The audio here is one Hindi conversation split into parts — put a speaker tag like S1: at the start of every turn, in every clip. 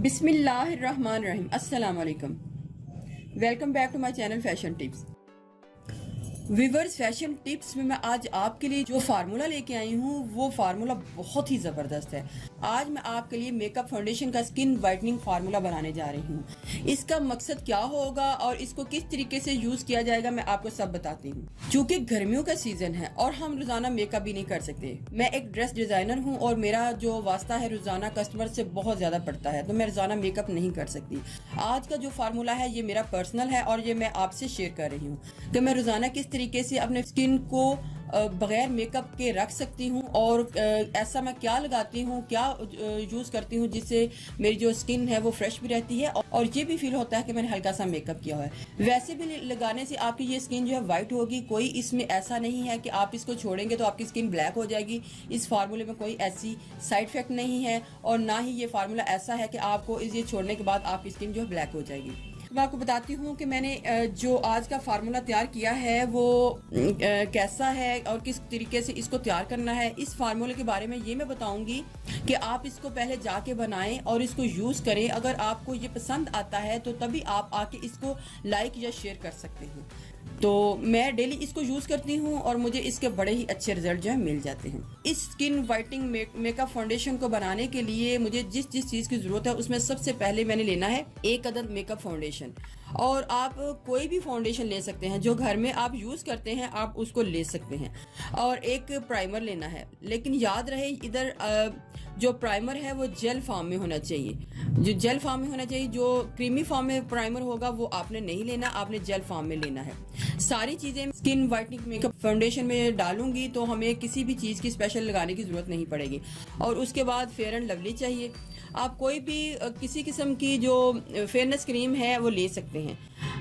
S1: बिस्मिल्लाहिर्रहमानिर्रहीम। अस्सलाम वालेकुम। Welcome back to my channel fashion tips. Viewers, fashion tips में मैं आज आपके लिए जो फार्मूला लेके आई हूँ वो फार्मूला बहुत ही ज़बरदस्त है। आज मैं आपके लिए मेकअप फाउंडेशन का स्किन वाइटनिंग फार्मूला बनाने जा रही हूँ। इसका मकसद क्या होगा और इसको किस तरीके से यूज़ किया जाएगा मैं आपको सब बताती हूँ। क्योंकि गर्मियों का सीज़न है और हम रोज़ाना मेकअप भी नहीं कर सकते। मैं एक ड्रेस डिज़ाइनर हूँ और मेरा जो वास्ता है रोज़ाना कस्टमर से बहुत ज़्यादा पड़ता है, तो मैं रोज़ाना मेकअप नहीं कर सकती। आज का जो फार्मूला है ये मेरा पर्सनल है और ये मैं आपसे शेयर कर रही हूँ कि मैं रोज़ाना किस तरीके से अपने स्किन को बगैर मेकअप के रख सकती हूँ और ऐसा मैं क्या लगाती हूँ, क्या यूज़ करती हूँ जिससे मेरी जो स्किन है वो फ्रेश भी रहती है और ये भी फील होता है कि मैंने हल्का सा मेकअप किया है। वैसे भी लगाने से आपकी ये स्किन जो है वाइट होगी। कोई इसमें ऐसा नहीं है कि आप इसको छोड़ेंगे तो आपकी स्किन ब्लैक हो जाएगी। इस फार्मूले में कोई ऐसी साइड इफेक्ट नहीं है और ना ही ये फार्मूला ऐसा है कि आपको ये छोड़ने के बाद आपकी स्किन जो है ब्लैक हो जाएगी। मैं आपको बताती हूँ कि मैंने जो आज का फार्मूला तैयार किया है वो कैसा है और किस तरीके से इसको तैयार करना है। इस फार्मूले के बारे में ये मैं बताऊंगी कि आप इसको पहले जाके बनाएं और इसको यूज़ करें। अगर आपको ये पसंद आता है तो तभी आप आके इसको लाइक या शेयर कर सकते हैं। तो मैं डेली इसको यूज़ करती हूँ और मुझे इसके बड़े ही अच्छे रिजल्ट जो है मिल जाते हैं। इस स्किन वाइटनिंग मेकअप फाउंडेशन को बनाने के लिए मुझे जिस चीज़ की ज़रूरत है उसमें सबसे पहले मैंने लेना है एक अदद मेकअप फाउंडेशन। और आप कोई भी फाउंडेशन ले सकते हैं जो घर में आप यूज़ करते हैं, आप उसको ले सकते हैं। और एक प्राइमर लेना है, लेकिन याद रहे इधर जो प्राइमर है वो जेल फॉर्म में होना चाहिए। जो जेल फॉर्म में होना चाहिए, जो क्रीमी फॉर्म में प्राइमर होगा वो आपने नहीं लेना, आपने जेल फॉर्म में लेना है। सारी चीज़ें स्किन वाइटनिंग मेकअप फाउंडेशन में डालूंगी तो हमें किसी भी चीज़ की स्पेशल लगाने की ज़रूरत नहीं पड़ेगी। और उसके बाद फेयर एंड लवली चाहिए। आप कोई भी किसी किस्म की जो फेयरनेस क्रीम है वो ले सकते हैं।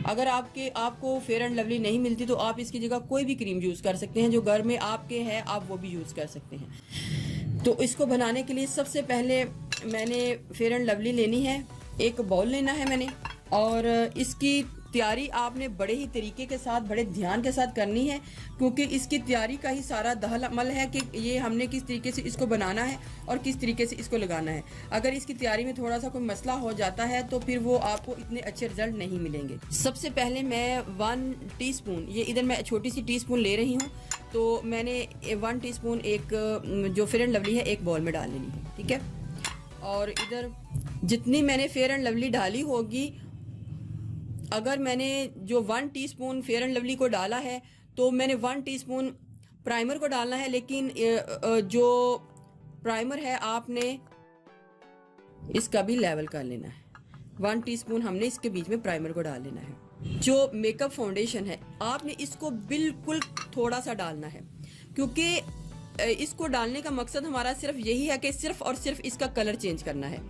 S1: अगर आपको फेयर एंड लवली नहीं मिलती तो आप इसकी जगह कोई भी क्रीम यूज़ कर सकते हैं जो घर में आपके है, आप वो भी यूज़ कर सकते हैं। तो इसको बनाने के लिए सबसे पहले मैंने फेयर एंड लवली लेनी है, एक बाउल लेना है मैंने। और इसकी तैयारी आपने बड़े ही तरीके के साथ, बड़े ध्यान के साथ करनी है क्योंकि इसकी तैयारी का ही सारा दहल अमल है कि ये हमने किस तरीके से इसको बनाना है और किस तरीके से इसको लगाना है। अगर इसकी तैयारी में थोड़ा सा कोई मसला हो जाता है तो फिर वो आपको इतने अच्छे रिजल्ट नहीं मिलेंगे। सबसे पहले मैं 1 टीस्पून, ये इधर मैं छोटी सी टीस्पून ले रही हूँ, तो मैंने 1 टीस्पून एक जो फेयर एंड लवली है एक बाउल में डाल लेनी है, ठीक है। और इधर जितनी मैंने फेयर एंड लवली डाली होगी, अगर मैंने जो 1 टीस्पून फेयर एंड लवली को डाला है तो मैंने 1 टीस्पून प्राइमर को डालना है। लेकिन जो प्राइमर है आपने इसका भी लेवल कर लेना है। 1 टीस्पून हमने इसके बीच में प्राइमर को डाल लेना है। जो मेकअप फाउंडेशन है आपने इसको बिल्कुल थोड़ा सा डालना है क्योंकि इसको डालने का मकसद हमारा सिर्फ यही है कि सिर्फ और सिर्फ इसका कलर चेंज करना है।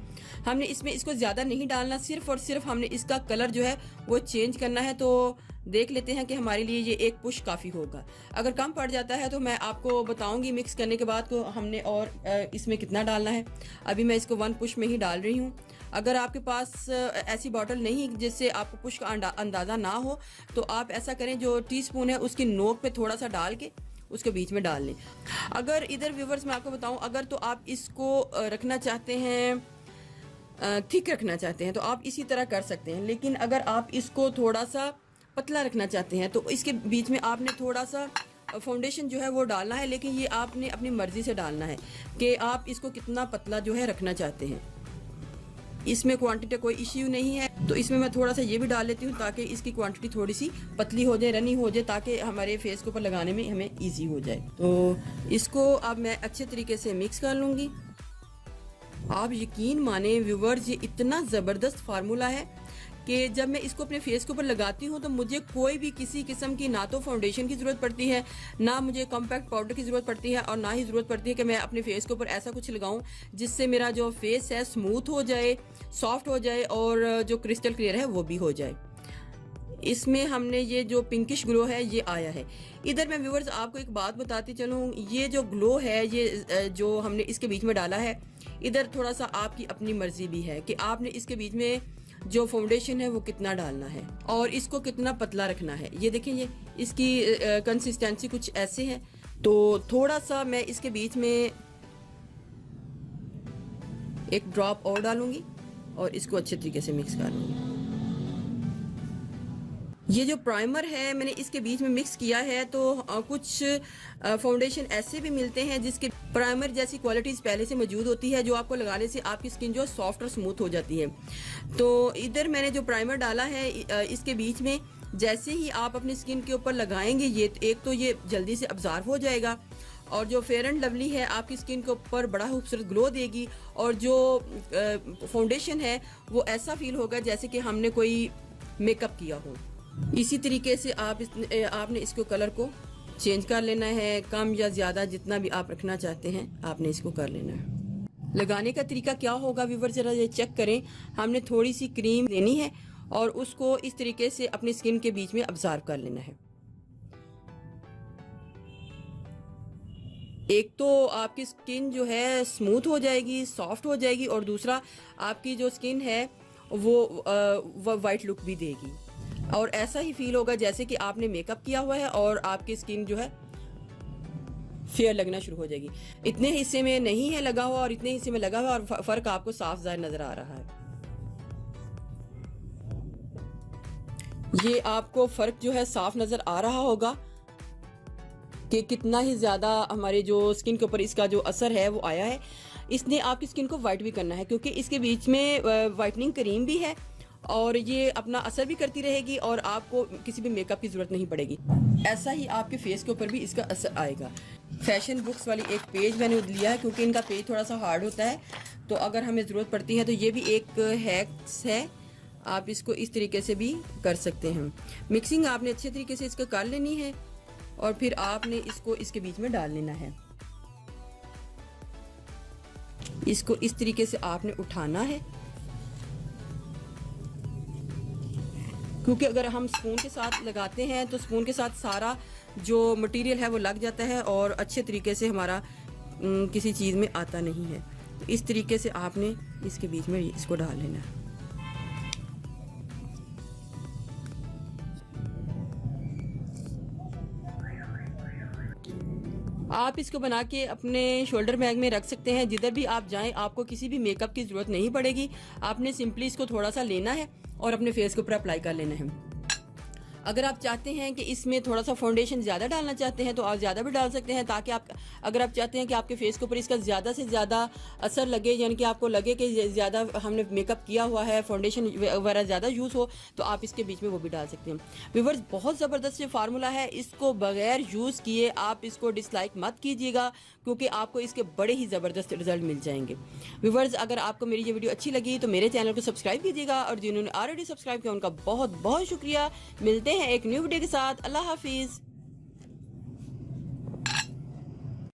S1: हमने इसमें इसको ज़्यादा नहीं डालना, सिर्फ और सिर्फ हमने इसका कलर जो है वो चेंज करना है। तो देख लेते हैं कि हमारे लिए ये एक पुश काफ़ी होगा। अगर कम पड़ जाता है तो मैं आपको बताऊंगी मिक्स करने के बाद को हमने और इसमें कितना डालना है। अभी मैं इसको 1 पुश में ही डाल रही हूँ। अगर आपके पास ऐसी बॉटल नहीं जिससे आपको पुश का अंदाज़ा ना हो तो आप ऐसा करें, जो टीस्पून है उसकी नोक पे थोड़ा सा डाल के उसके बीच में डाल लें। अगर इधर व्यूवर्स मैं आपको बताऊं, अगर तो आप इसको रखना चाहते हैं, थिक रखना चाहते हैं तो आप इसी तरह कर सकते हैं। लेकिन अगर आप इसको थोड़ा सा पतला रखना चाहते हैं तो इसके बीच में आपने थोड़ा सा फाउंडेशन जो है वो डालना है। लेकिन ये आपने अपनी मर्ज़ी से डालना है कि आप इसको कितना पतला जो है रखना चाहते हैं। इसमें क्वांटिटी कोई इश्यू नहीं है, तो इसमें मैं थोड़ा सा ये भी डाल लेती हूँ ताकि इसकी क्वांटिटी थोड़ी सी पतली हो जाए, रनी हो जाए, ताकि हमारे फेस के ऊपर लगाने में हमें इजी हो जाए। तो इसको अब मैं अच्छे तरीके से मिक्स कर लूँगी। आप यकीन माने व्यूवर्स, ये इतना ज़बरदस्त फार्मूला है कि जब मैं इसको अपने फेस के ऊपर लगाती हूँ तो मुझे कोई भी किसी किस्म की ना तो फाउंडेशन की ज़रूरत पड़ती है, ना मुझे कॉम्पैक्ट पाउडर की ज़रूरत पड़ती है और ना ही ज़रूरत पड़ती है कि मैं अपने फेस के ऊपर ऐसा कुछ लगाऊं जिससे मेरा जो फेस है स्मूथ हो जाए, सॉफ्ट हो जाए और जो क्रिस्टल क्लियर है वो भी हो जाए। इसमें हमने ये जो पिंकिश ग्लो है ये आया है। इधर मैं व्यूवर्स आपको एक बात बताती चलूँ, ये जो ग्लो है ये जो हमने इसके बीच में डाला है, इधर थोड़ा सा आपकी अपनी मर्जी भी है कि आपने इसके बीच में जो फाउंडेशन है वो कितना डालना है और इसको कितना पतला रखना है। ये देखें, ये इसकी कंसिस्टेंसी कुछ ऐसे है। तो थोड़ा सा मैं इसके बीच में एक ड्रॉप और डालूंगी और इसको अच्छे तरीके से मिक्स कर लूँगी। ये जो प्राइमर है मैंने इसके बीच में मिक्स किया है, तो कुछ फाउंडेशन ऐसे भी मिलते हैं जिसके प्राइमर जैसी क्वालिटीज़ पहले से मौजूद होती है, जो आपको लगाने से आपकी स्किन जो सॉफ्ट और स्मूथ हो जाती है। तो इधर मैंने जो प्राइमर डाला है इसके बीच में, जैसे ही आप अपनी स्किन के ऊपर लगाएंगे ये एक तो ये जल्दी से अब्जॉर्ब हो जाएगा, और जो फेयर एंड लवली है आपकी स्किन के ऊपर बड़ा खूबसूरत ग्लो देगी, और जो फाउंडेशन है वो ऐसा फील होगा जैसे कि हमने कोई मेकअप किया हो। इसी तरीके से आपने इसको कलर को चेंज कर लेना है, कम या ज़्यादा जितना भी आप रखना चाहते हैं आपने इसको कर लेना है। लगाने का तरीका क्या होगा व्यूअर, ज़रा ये चेक करें। हमने थोड़ी सी क्रीम लेनी है और उसको इस तरीके से अपनी स्किन के बीच में अब्जॉर्ब कर लेना है। एक तो आपकी स्किन जो है स्मूथ हो जाएगी, सॉफ्ट हो जाएगी, और दूसरा आपकी जो स्किन है वो वाइट लुक भी देगी, और ऐसा ही फील होगा जैसे कि आपने मेकअप किया हुआ है और आपकी स्किन जो है फेयर लगना शुरू हो जाएगी। इतने हिस्से में नहीं है लगा हुआ और इतने हिस्से में लगा हुआ, और फर्क आपको साफ ज़ाहिर नजर आ रहा है। ये आपको फर्क जो है साफ नजर आ रहा होगा कि कितना ही ज़्यादा हमारे जो स्किन के ऊपर इसका जो असर है वो आया है। इसने आपकी स्किन को वाइट भी करना है, क्योंकि इसके बीच में वाइटनिंग क्रीम भी है, और ये अपना असर भी करती रहेगी और आपको किसी भी मेकअप की ज़रूरत नहीं पड़ेगी। ऐसा ही आपके फेस के ऊपर भी इसका असर आएगा। फैशन बुक्स वाली एक पेज मैंने लिया है, क्योंकि इनका पेज थोड़ा सा हार्ड होता है, तो अगर हमें ज़रूरत पड़ती है तो ये भी एक हैक्स है, आप इसको इस तरीके से भी कर सकते हैं। मिक्सिंग आपने अच्छे तरीके से इसको कर लेनी है, और फिर आपने इसको इसके बीच में डाल लेना है। इसको इस तरीके से आपने उठाना है, क्योंकि अगर हम स्पून के साथ लगाते हैं तो स्पून के साथ सारा जो मटेरियल है वो लग जाता है और अच्छे तरीके से हमारा किसी चीज़ में आता नहीं है। तो इस तरीके से आपने इसके बीच में इसको डाल लेना है। आप इसको बना के अपने शोल्डर बैग में रख सकते हैं। जिधर भी आप जाएं आपको किसी भी मेकअप की ज़रूरत नहीं पड़ेगी। आपने सिंपली इसको थोड़ा सा लेना है और अपने फेस के ऊपर अप्लाई कर लेना है। अगर आप चाहते हैं कि इसमें थोड़ा सा फाउंडेशन ज़्यादा डालना चाहते हैं तो आप ज़्यादा भी डाल सकते हैं, ताकि आप अगर आप चाहते हैं कि आपके फेस के ऊपर इसका ज़्यादा से ज़्यादा असर लगे, यानी कि आपको लगे कि ज़्यादा हमने मेकअप किया हुआ है, फाउंडेशन वगैरह ज़्यादा यूज़ हो, तो आप इसके बीच में वो भी डाल सकते हैं। व्यूअर्स, बहुत ज़बरदस्त ये फार्मूला है, इसको बगैर यूज़ किए आप इसको डिसलाइक मत कीजिएगा, क्योंकि आपको इसके बड़े ही ज़बरदस्त रिजल्ट मिल जाएंगे। व्यूअर्स, अगर आपको मेरी ये वीडियो अच्छी लगी तो मेरे चैनल को सब्सक्राइब कीजिएगा, और जिन्होंने ऑलरेडी सब्सक्राइब किया उनका बहुत बहुत शुक्रिया। मिलते हैं एक न्यू वीडियो के साथ। अल्लाह हाफिज़।